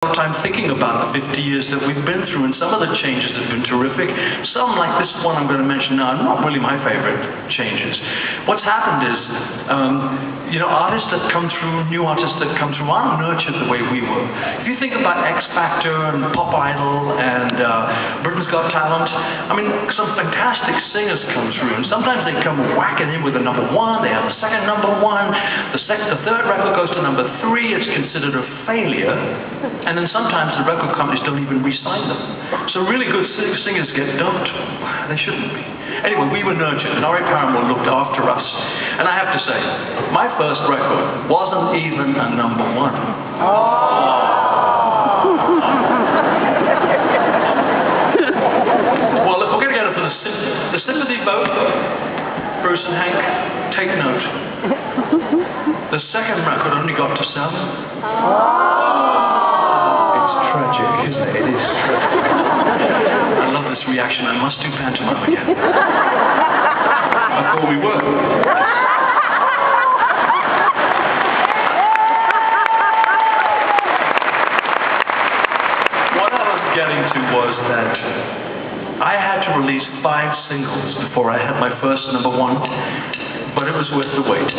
Time thinking about the 50 years that we've been through, and some of the changes have been terrific. Some, like this one I'm going to mention now, are not really my favorite changes. What's happened is, artists that come through, new artists that come through, aren't nurtured the way we were. If you think about X Factor and Pop Idol and Britain's Got Talent, I mean, some fantastic singers come through, and sometimes they come whacking in with a #1, they have a second #1, the third record goes to #3, it's considered a failure. And then sometimes the record companies don't even re-sign them. So really good singers get dumped. They shouldn't be. Anyway, we were nurtured, and R.A. Paramore looked after us. And I have to say, my first record wasn't even a #1. Well, if we're going to get it for the sympathy vote, Bruce and Hank, take note. The second record only got to 7. Tragic, isn't it? It is tragic. I love this reaction. I must do pantomime again. I thought we were. What I was getting to was that I had to release 5 singles before I had my first #1, but it was worth the wait.